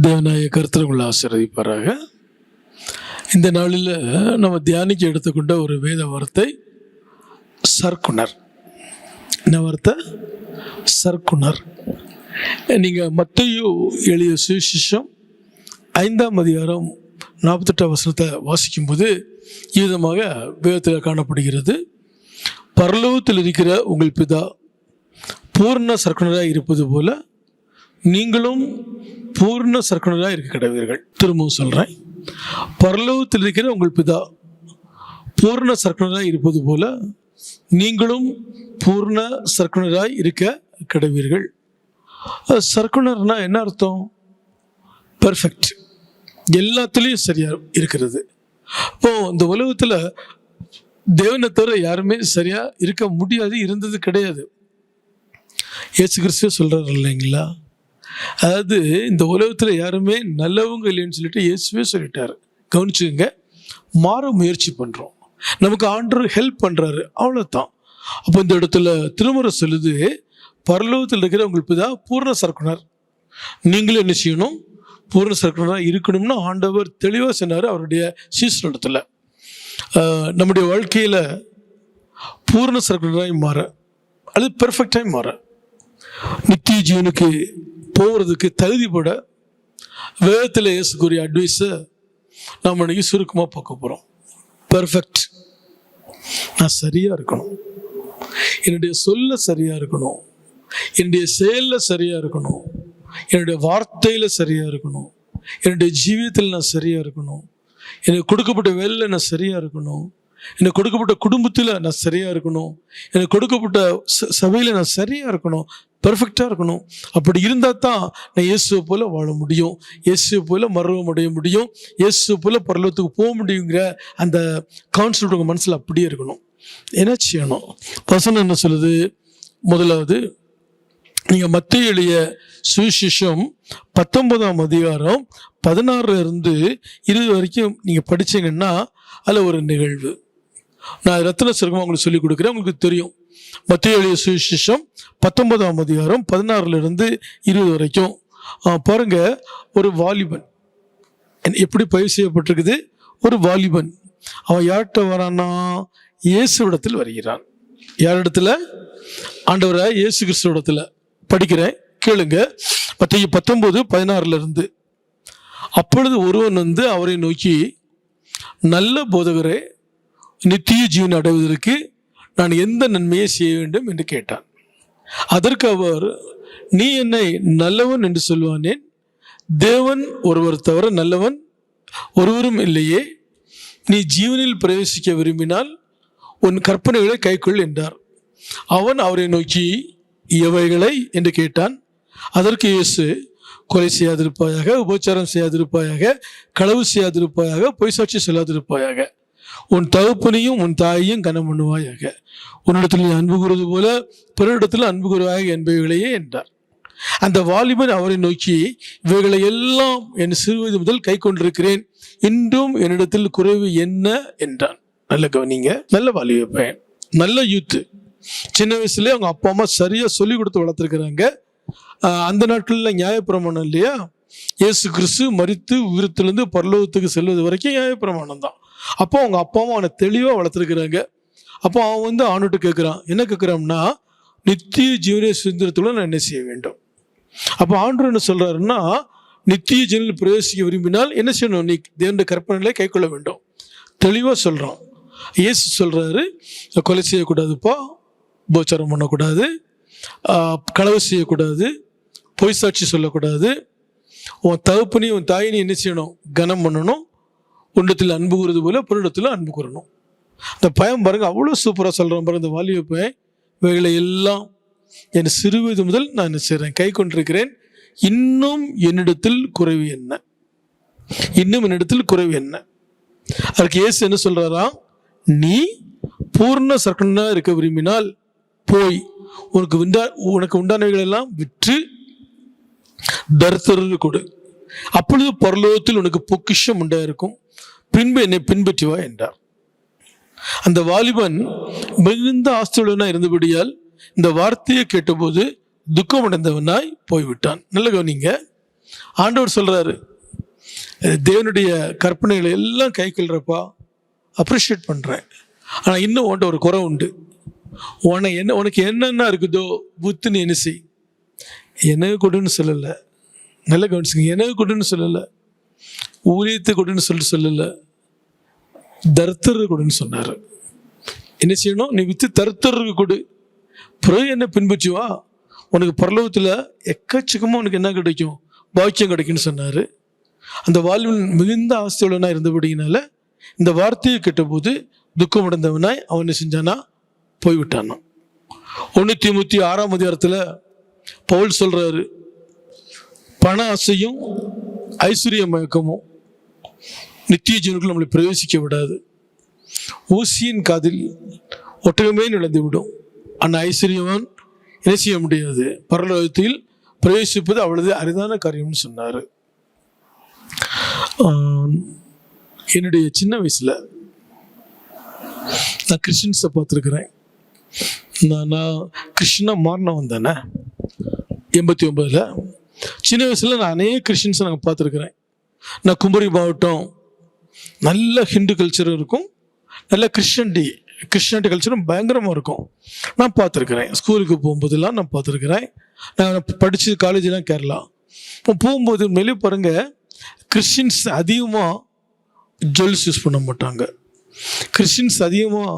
தேவனாய கர்த்தர் உங்களை ஆசீர்வதிப்பாராக. இந்த நாளில் நம்ம தியானிக்க எடுத்துக்கொண்ட ஒரு வேத வார்த்தை சர்க்குணர். என்ன வார்த்தை? சர்க்குணர். நீங்கள் மத்தேயு எழுதிய சுவிசேஷம் 5ஆம் அதிகாரம் 48ஆம் வசனத்தை வாசிக்கும்போது விதமாக வேதத்தில் காணப்படுகிறது. பரலோகத்தில் இருக்கிற உங்கள் பிதா பூர்ண சர்க்குணராக இருப்பது போல நீங்களும் பூர்ண சர்க்குணராக இருக்க கடவீர்கள். திரும்பவும் சொல்கிறேன், பரலோகத்தில் இருக்கிற உங்கள் பிதா பூர்ண சர்க்குணராக இருப்பது போல நீங்களும் பூர்ண சர்க்குணராக இருக்க கடவீர்கள். சர்க்குணர்னா என்ன அர்த்தம்? பெர்ஃபெக்ட், எல்லாத்துலேயும் சரியாக இருக்கிறது. இப்போது இந்த உலகத்தில் தேவனை தவிர யாருமே சரியாக இருக்க முடியாது, இருந்தது கிடையாது. இயேசு கிறிஸ்துவே சொல்கிறார் இல்லைங்களா? அதாவது இந்த உலகத்தில் யாருமே நல்லவங்க இல்லைன்னு சொல்லிட்டு இயேசுவே சொல்லிட்டார். கவனிச்சுங்க, மாற முயற்சி பண்ணுறோம், நமக்கு ஆண்டவர் ஹெல்ப் பண்ணுறாரு, அவ்வளோதான். அப்போ இந்த இடத்துல திருமுறை சொல்லுது, பரலோகத்தில் இருக்கிற உங்களுக்கு தான் பூர்ண சர்க்குணர், நீங்களும் என்ன செய்யணும்? பூர்ண சர்க்குணராக இருக்கணும்னு ஆண்டவர் தெளிவாக சொன்னார் அவருடைய சீசனிடத்தில். நம்முடைய வாழ்க்கையில் பூர்ண சர்க்குணராக மாற அல்லது பெர்ஃபெக்டாக மாற, நித்திய ஜீவனுக்கு போகிறதுக்கு தகுதிப்பட வேதத்தில் இயேசுக்குரிய அட்வைஸை நாம் இன்னைக்கு சுருக்கமாக பார்க்க போகிறோம். பெர்ஃபெக்ட், நான் சரியாக இருக்கணும், என்னுடைய சொல்ல சரியாக இருக்கணும், என்னுடைய செயலில் சரியாக இருக்கணும், என்னுடைய வார்த்தையில் சரியாக இருக்கணும், என்னுடைய ஜீவியத்தில் நான் சரியாக இருக்கணும், எனக்கு கொடுக்கப்பட்ட வேலையில் நான் சரியாக இருக்கணும், எனக்கு கொடுக்கப்பட்ட குடும்பத்தில் நான் சரியாக இருக்கணும், எனக்கு கொடுக்கப்பட்ட சபையில் நான் சரியாக இருக்கணும், பெர்ஃபெக்டாக இருக்கணும். அப்படி இருந்தால் தான் நான் இயேசுவை போல் வாழ முடியும், இயேசுவை போல் மரணம் அடைய முடியும், இயேசுவை போல் பரலோகத்துக்கு போக முடியுங்கிற அந்த கான்செப்ட் உங்கள் மனசில் அப்படியே இருக்கணும். என்ன செய்யணும்? வசனம் என்ன சொல்லுது? முதலாவது, நீங்கள் மத்தேயு எழுதிய சுவிசேஷம் 19ஆம் அதிகாரம் 16 - 20 வரைக்கும் நீங்கள் படித்தீங்கன்னா அதில் ஒரு நிகழ்வு நான் ரத்தின சுருக்கமாக உங்களுக்கு சொல்லிக் கொடுக்குறேன். உங்களுக்கு தெரியும், மத்தேயு எழுதிய சுவிசேஷம் 19ஆம் அதிகாரம் 16 - 20 வரைக்கும் பாருங்க. ஒரு வாலிபன் எப்படி பதிவு செய்யப்பட்டிருக்குது? ஒரு வாலிபன் அவன் யார்கிட்ட வரான்னா இயேசுவிடத்தில் வருகிறான். யாரிடத்துல? ஆண்டவராக இயேசு கிறிஸ்துவிடத்தில். படிக்கிறேன், கேளுங்க. மத்தேயு 19:16 அப்பொழுது ஒருவன் அவரை நோக்கி, நல்ல போதகரே, நித்திய ஜீவன் அடைவதற்கு நான் எந்த நன்மையை செய்ய வேண்டும் என்று கேட்டான். அதற்கு அவர், நீ என்னை நல்லவன் என்று சொல்வானேன்? தேவன் ஒருவர் தவிர நல்லவன் ஒருவரும் இல்லையே. நீ ஜீவனில் பிரவேசிக்க விரும்பினால் உன் கற்பனைகளை கைக்கொள் என்றார். அவன் அவரை நோக்கி, எவைகளை என்று கேட்டான். அதற்கு இயேசு, கொலை செய்யாதிருப்பாயாக, உபச்சாரம் செய்யாதிருப்பாயாக, களவு செய்யாதிருப்பாயாக, பொய் சாட்சி சொல்லாதிருப்பாயாக, உன் தகப்பனையும் உன் தாயையும் கனம் பண்ணுவாயாக, உன்னிடத்தில் நீ அன்பு கூறுவது போல பிறரிடத்தில் அன்பு கூறுவாயாக என்பவைகளையே என்றார். அந்த வாலிபன் அவரை நோக்கி, இவைகளை எல்லாம் என் சிறுவயது முதல் கை கொண்டிருக்கிறேன், இன்றும் என்னிடத்தில் குறைவு என்ன என்றான். நல்ல கவனிங்க, நல்ல வாலிப பையன், நல்ல யூத்து. சின்ன வயசுலேயே அவங்க அப்பா அம்மா சரியாக சொல்லி கொடுத்து வளர்த்துருக்குறாங்க. அந்த நாட்களில் நியாயப்பிரமாணம் இல்லையா? இயேசு கிறிஸ்து மரித்து உயிர்த்திலிருந்து பரலோகத்துக்கு செல்வது வரைக்கும் நியாயப்பிரமாணம் தான். அப்போ அவங்க அப்பா அம்மா அவனை தெளிவாக வளர்த்துருக்குறாங்க. அப்போ அவன் ஆண்டுட்டு கேட்குறான். என்ன கேட்குறான்னா, நித்திய ஜீவன சுதந்திரத்தோடு நான் என்ன செய்ய வேண்டும்? அப்போ ஆண்டவர் என்ன சொல்கிறாருன்னா, நித்திய ஜீவனில் பிரவேசிக்க விரும்பினால் என்ன செய்யணும்? நீ தேவனுடைய கற்பனைகளை கை கொள்ள வேண்டும். தெளிவாக சொல்கிறான். இயேசு சொல்கிறாரு, கொலை செய்யக்கூடாதுப்பா, உபச்சாரம் பண்ணக்கூடாது, களவு செய்யக்கூடாது, பொய் சாட்சி சொல்லக்கூடாது, உன் தகப்பனையும் உன் தாயினையும் என்ன செய்யணும்? கனம் பண்ணணும், உன்னிடத்தில் அன்பு கூறுவது போல பிறரிடத்தில் அன்பு கூறணும். அந்த பயம் பாருங்க, அவ்வளோ சூப்பராக சொல்கிறான் பாருங்க. இந்த வாலிப பையன், இவைகளை எல்லாம் என் சிறுவயது முதல் நான் என்ன செய்கிறேன்? கை கொண்டிருக்கிறேன், இன்னும் என்னிடத்தில் குறைவு என்ன? இன்னும் என்னிடத்தில் குறைவு என்ன? அதுக்கு இயேசு என்ன சொல்கிறாரா? நீ பூர்ண சர்க்குணராக இருக்க விரும்பினால் போய் உனக்கு உண்டானவைகள் எல்லாம் விற்று தரித்திரருக்கு கொடு, அப்பொழுது பரலோகத்தில் உனக்கு பொக்கிஷம் உண்டாயிருக்கும், பின்பு என்னை பின்பற்றி வா என்றார். அந்த வாலிபன் மிகுந்த ஆஸ்தியுடனாக இருந்தபடியால் இந்த வார்த்தையை கேட்டபோது துக்கம் அடைந்தவனாய் போய்விட்டான். நல்ல கவனிங்க, ஆண்டவர் சொல்றாரு, தேவனுடைய கற்பனைகளை எல்லாம் கை கொள்றப்பா, அப்ரிஷியேட் பண்றேன். ஆனால் இன்னும் உன்ட்ட ஒரு குறை உண்டு. உனக்கு என்னென்ன இருக்குதோ புத்து நீ என்ன செய். எனக்கு கொடுன்னு சொல்லலை, நல்ல கவனிச்சுங்க, எனக்கு கொடுன்னு சொல்லலை, ஊழியத்தை கொடுன்னு சொல்லலை, தர்த்தர் கொடுன்னு சொன்னார். என்ன செய்யணும்? நீ வித்து தர்த்தருக்கு கொடு, பிறகு என்ன பின்பற்றுவா, உனக்கு பரலோகத்தில் எக்கச்சக்கமாக உனக்கு என்ன கிடைக்கும், பாக்கியம் கிடைக்குன்னு சொன்னார். அந்த வாழ்வில் மிகுந்த ஆஸ்தியுள்ளனா இருந்தபடினால இந்த வார்த்தையை கேட்டபோது துக்கம் அடைந்தவனாய் அவன் என்ன செஞ்சானா, போய்விட்டானான். 1 தீமோத்தேயு 6ஆம் அதிகாரத்தில் பவுல் சொல்றாரு, பண ஆசையும் ஐஸ்வர்ய மயக்கமும் நித்திய ஜீவனுக்குள் நம்மளை பிரவேசிக்க விடாது. ஊசியின் காதில் ஒட்டகமே நுழைந்து விடும், ஆனால் ஐஸ்வர்யவான் என்ன செய்ய முடியாது, பரலோகத்தில் பிரவேசிப்பது அவ்வளவு அரிதான காரியம்னு சொன்னார். என்னுடைய சின்ன வயசில் நான் கிறிஸ்டின்ஸை பார்த்துருக்குறேன். நான் கிறிஸ்டினாக மாறினவன் தானே 89. சின்ன வயசில் நான் அநேக கிறிஸ்டின்ஸை நாங்கள் பார்த்துருக்குறேன். நான் குமரி மாவட்டம், நல்ல ஹிந்து கல்ச்சரும் இருக்கும், நல்ல கிறிஸ்டியானிட்டி கல்ச்சரும் பயங்கரமாக இருக்கும். நான் பார்த்துருக்குறேன். ஸ்கூலுக்கு போகும்போதெல்லாம் நான் பார்த்துருக்குறேன். நான் படித்து காலேஜெலாம் கேரளா. போகும்போது மேலே பாருங்கள், கிறிஸ்டின்ஸ் அதிகமாக ஜுவல்ஸ் யூஸ் பண்ண மாட்டாங்க, கிறிஸ்டின்ஸ் அதிகமாக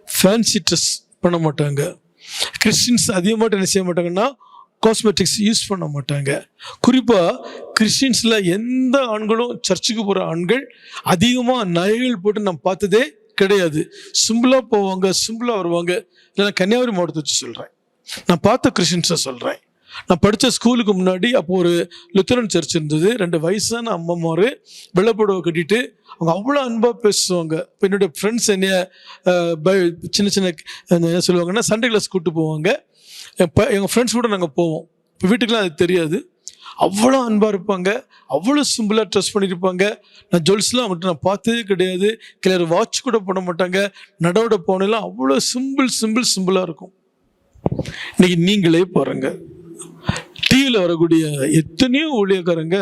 ஃபேன்சி ட்ரெஸ் பண்ண மாட்டாங்க, கிறிஸ்டின்ஸ் அதிகமாக என்ன செய்ய மாட்டாங்கன்னா காஸ்மெட்டிக்ஸ் யூஸ் பண்ண மாட்டாங்க. குறிப்பாக கிறிஸ்டின்ஸில் எந்த ஆண்களும், சர்ச்சுக்கு போகிற ஆண்கள் அதிகமாக நகைகள் போட்டு நான் பார்த்ததே கிடையாது. சிம்பிளாக போவாங்க, சிம்பிளாக வருவாங்க. இல்லை, நான் கன்னியாகுமரி மாவட்டத்தை வச்சு சொல்கிறேன், நான் பார்த்த கிறிஸ்டின்ஸை சொல்கிறேன். நான் படித்த ஸ்கூலுக்கு முன்னாடி அப்போ ஒரு லுத்தரன் சர்ச் இருந்தது. 2 வயசான அம்மாமார் வெள்ளைப்புடவை கட்டிட்டு அவங்க அவ்வளோ அன்பாக பேசுவாங்க. இப்போ என்னுடைய ஃப்ரெண்ட்ஸ் என்னைய சின்ன சின்ன என்ன சொல்லுவாங்கன்னா சண்டே கிளாஸ் கூப்பிட்டு போவாங்க. எங்கள் ஃப்ரெண்ட்ஸ் கூட நாங்கள் போவோம். இப்போ வீட்டுக்கெலாம் அது தெரியாது. அவ்வளோ அன்பாக இருப்பாங்க, அவ்வளோ சிம்பிளாக ட்ரெஸ் பண்ணியிருப்பாங்க. நான் ஜுவல்ஸ்லாம் அவங்கள்ட்ட நான் பார்த்ததே கிடையாது. கிளியர் வாட்ச் கூட போட மாட்டாங்க. நடவோட போனெல்லாம் அவ்வளோ சிம்பிளாக இருக்கும். இன்னைக்கு நீங்களே பாருங்கள், டிவியில் வரக்கூடிய எத்தனையோ ஊழியக்காரங்க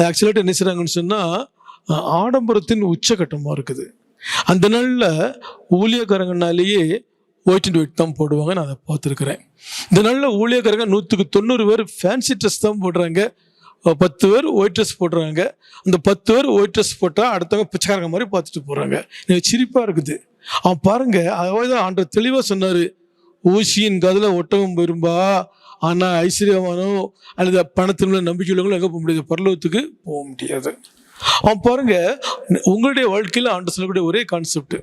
ஆக்சுவலாக என்ன செய்கிறாங்கன்னு சொன்னால் ஆடம்பரத்தின் உச்சகட்டமாக இருக்குது. அந்த நாளில் ஊழியக்காரங்கனாலேயே ஒயிட் அண்ட் ஒயிட் தான் போடுவாங்க, நான் அதை பார்த்துருக்குறேன். இந்த நாளில் ஊழியக்காரங்க 100க்கு 90 பேர் ஃபேன்சி ட்ரெஸ் தான் போடுறாங்க, 10 பேர் ஒயிட் ட்ரெஸ் போடுறாங்க. அந்த 10 பேர் ஒயிட் ட்ரெஸ் போட்டால் அடுத்தவங்க பிச்சைக்காரங்க மாதிரி பார்த்துட்டு போகிறாங்க. எனக்கு சிரிப்பாக இருக்குது. அவன் பாருங்கள், அதாவது ஆண்டவர் தெளிவாக சொன்னார், ஊசியின் காதில் ஒட்டகம் போயிரும்பா, ஆனால் ஐஸ்வர்யமானோ அல்லது பணத்தின் நம்பிக்கை உள்ளவங்களும் எங்கே போக முடியாது, பரலோகத்துக்கு போக முடியாது. அவன் பாருங்க, உங்களுடைய வாழ்க்கையில் ஆண்டு சொல்லக்கூடிய ஒரே கான்செப்ட்,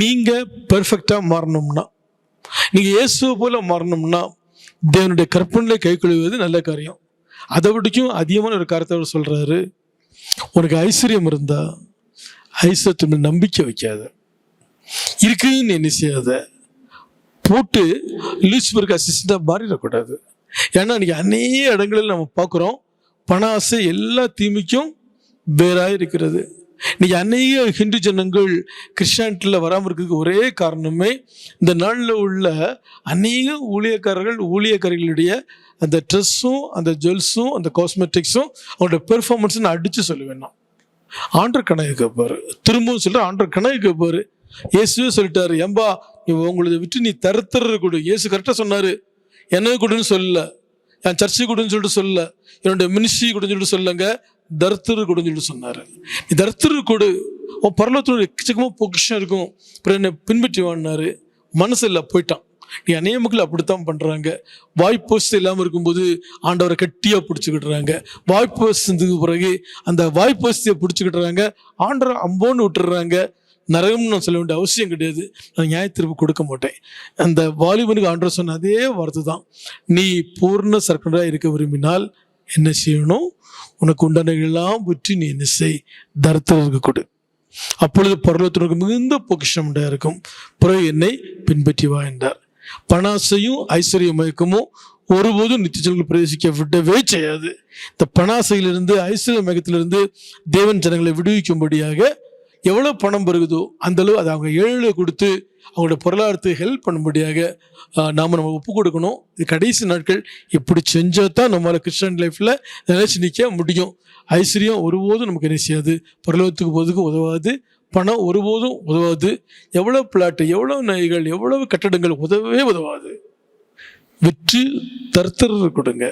நீங்கள் பெர்ஃபெக்டாக மாறணும்னா, நீங்கள் இயேசுவை போல மாறணும்னா தேவனுடைய கற்பனையை கை கொள்வது நல்ல காரியம். அதை விடக்கும் அதிகமான ஒரு காரியத்தை அவர் சொல்கிறாரு, உனக்கு ஐஸ்வர்யம் இருந்தா ஐஸ்வர்யத்தை நம்பிக்கை வைக்காத, இருக்குன்னு என்ன செய்யாத, போட்டு லூசிபருக்கு அசிஸ்டண்டாக மாறிடக்கூடாது. ஏன்னா இன்றைக்கி அநேக இடங்களில் நம்ம பார்க்குறோம், பண ஆசை எல்லா தீமைக்கும் வேறாக இருக்கிறது. இன்றைக்கி அநேக ஹிந்து ஜனங்கள் கிறிஸ்டியானிட்டியில் வராமல் இருக்கிறதுக்கு ஒரே காரணமே இந்த நாளில் உள்ள அநேக ஊழியக்காரர்களுடைய அந்த ட்ரெஸ்ஸும் அந்த ஜுவல்ஸும் அந்த காஸ்மெட்டிக்ஸும் அவங்களோட பெர்ஃபார்மன்ஸும் நான் அடித்து சொல்லுவேன். நான் ஆண்டர் கணக்கு கேட்பார், திரும்பவும் சொல்கிறேன், ஆண்டர் கணக்கு கேட்பார். இயேசுவே சொல்லிட்டாரு, ஏம்பா உங்களதை விட்டு நீ தருத்தர கொடு. இயேசு கரெக்டாக சொன்னார், என்ன கொடுன்னு சொல்லல, என் சர்ச்சை கொடுன்னு சொல்லிட்டு சொல்லல, என்னுடைய மினிஸ்ட்ரி கொடுன்னு சொல்லிட்டு சொல்லங்க, தர்த்தரு கொடுன்னு சொல்லிட்டு சொன்னார். நீ தர்த்தரு கொடு, உன் பரலோகத்தில் எக்கச்சக்கமாக பொக்கிஷம் இருக்கும், அப்புறம் என்னை பின்பற்றி வாங்கினாரு. மனசு இல்லை, போயிட்டான். நீ அநேக மக்கள் அப்படித்தான் பண்ணுறாங்க. வாய்ப்போஸ்து இல்லாமல் இருக்கும்போது ஆண்டவரை கட்டியாக பிடிச்சிக்கிட்டுறாங்க. வாய்ப்போஸ்துக்கு பிறகு அந்த வாய்ப்போஸ்தியை பிடிச்சிக்கிட்டுறாங்க, ஆண்டவரை அம்போன்னு விட்டுறாங்க. நரகம்னு நான் சொல்ல வேண்டிய அவசியம் கிடையாது, நான் நியாயத்தீர்ப்பு கொடுக்க மாட்டேன். அந்த வாலிபனுக்கு ஆண்டவர் சொன்ன அதே வார்த்தை தான், நீ பூர்ண சர்க்கராக இருக்க விரும்பினால் என்ன செய்யணும், உனக்கு உண்டானெல்லாம் விட்டு நீ என்ன செய், தரித்திரருக்கு கொடு, அப்பொழுது பரலோகத்திற்கு மிகுந்த பொக்கிஷம் இருக்கும், பிறகு என்னை பின்பற்றி வா என்றார். பணாசையும் ஐஸ்வர்ய மயக்கமும் ஒருபோதும் நித்தியத்தில் பிரவேசிக்க விடவே செய்யாது. இந்த பணாசையிலிருந்து ஐஸ்வர்ய மயக்கத்திலிருந்து தேவன் ஜனங்களை விடுவிக்கும்படியாக எவ்வளோ பணம் பெருகுதோ அந்தளவு அதை அவங்க ஏழை கொடுத்து அவங்களோட பொருளாதாரத்துக்கு ஹெல்ப் பண்ணும்படியாக நாம் ஒப்பு கொடுக்கணும். இது கடைசி நாட்கள் இப்படி செஞ்சால் தான் நம்மளால் கிறிஸ்டியன் லைஃப்பில் நினைச்சு நிற்க முடியும். ஐஸ்வர்யம் ஒருபோதும் நமக்கு என்ன செய்யாது, பரலோகத்துக்கு போகிறதுக்கு உதவாது. பணம் ஒருபோதும் உதவாது. எவ்வளோ பிளாட்டு, எவ்வளோ நகைகள், எவ்வளவு கட்டடங்கள் உதவவே உதவாது. விற்று தருத்தர் கொடுங்க.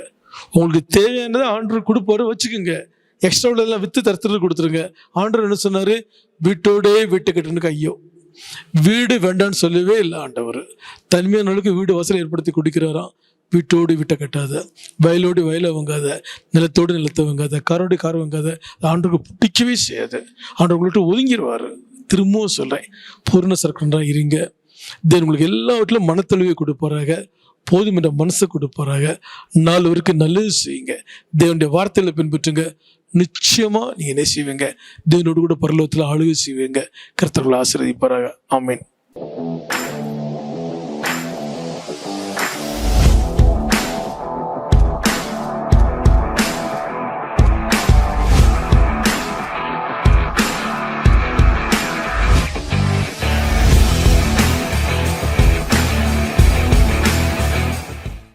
உங்களுக்கு தேவையானதை ஆண்டவர் கொடுப்பாரு, வச்சுக்கோங்க. எக்ஸ்ட்ரா உள்ளதெல்லாம் விற்று தருத்தர் கொடுத்துருங்க. ஆண்டவர் என்ன சொன்னார்? வீட்டோடே வீட்டு கட்டணுக்கு ஐயோ, வீடு வேண்டான்னு சொல்லவே இல்லை ஆண்டவர். தனிமையான நாளுக்கு வீடு வாசலை ஏற்படுத்தி கொடுக்கிறாராம். வீட்டோடு வீட்டை கட்டாத, வயலோடு வயலை வாங்காத, நிலத்தோடு நிலத்தை வாங்காத, காரோடு காரை வாங்காத. ஆண்டவருக்கு பிடிக்கவே செய்யாது. ஆண்டவர் உங்கள்கிட்ட ஒதுங்கிடுவார். திரும்பவும் சொல்கிறேன், பூர்ண சர்க்கரா இருங்க. தென் உங்களுக்கு எல்லாவற்றிலும் மனத்தெளிவை கொடுப்பாராக, போதும் என்ற மனசை கொடுப்பாராக. 4 பேருக்கு நல்லது செய்யுங்க. தேவனுடைய வார்த்தைகளை பின்பற்றுங்க. நிச்சயமாக நீங்கள் என்ன செய்வீங்க? தேவனோடு கூட பரலோகத்தில் ஆளுகை செய்வீங்க. கர்த்தர்களை ஆசீர்வதிப்பாராக. ஆமென்.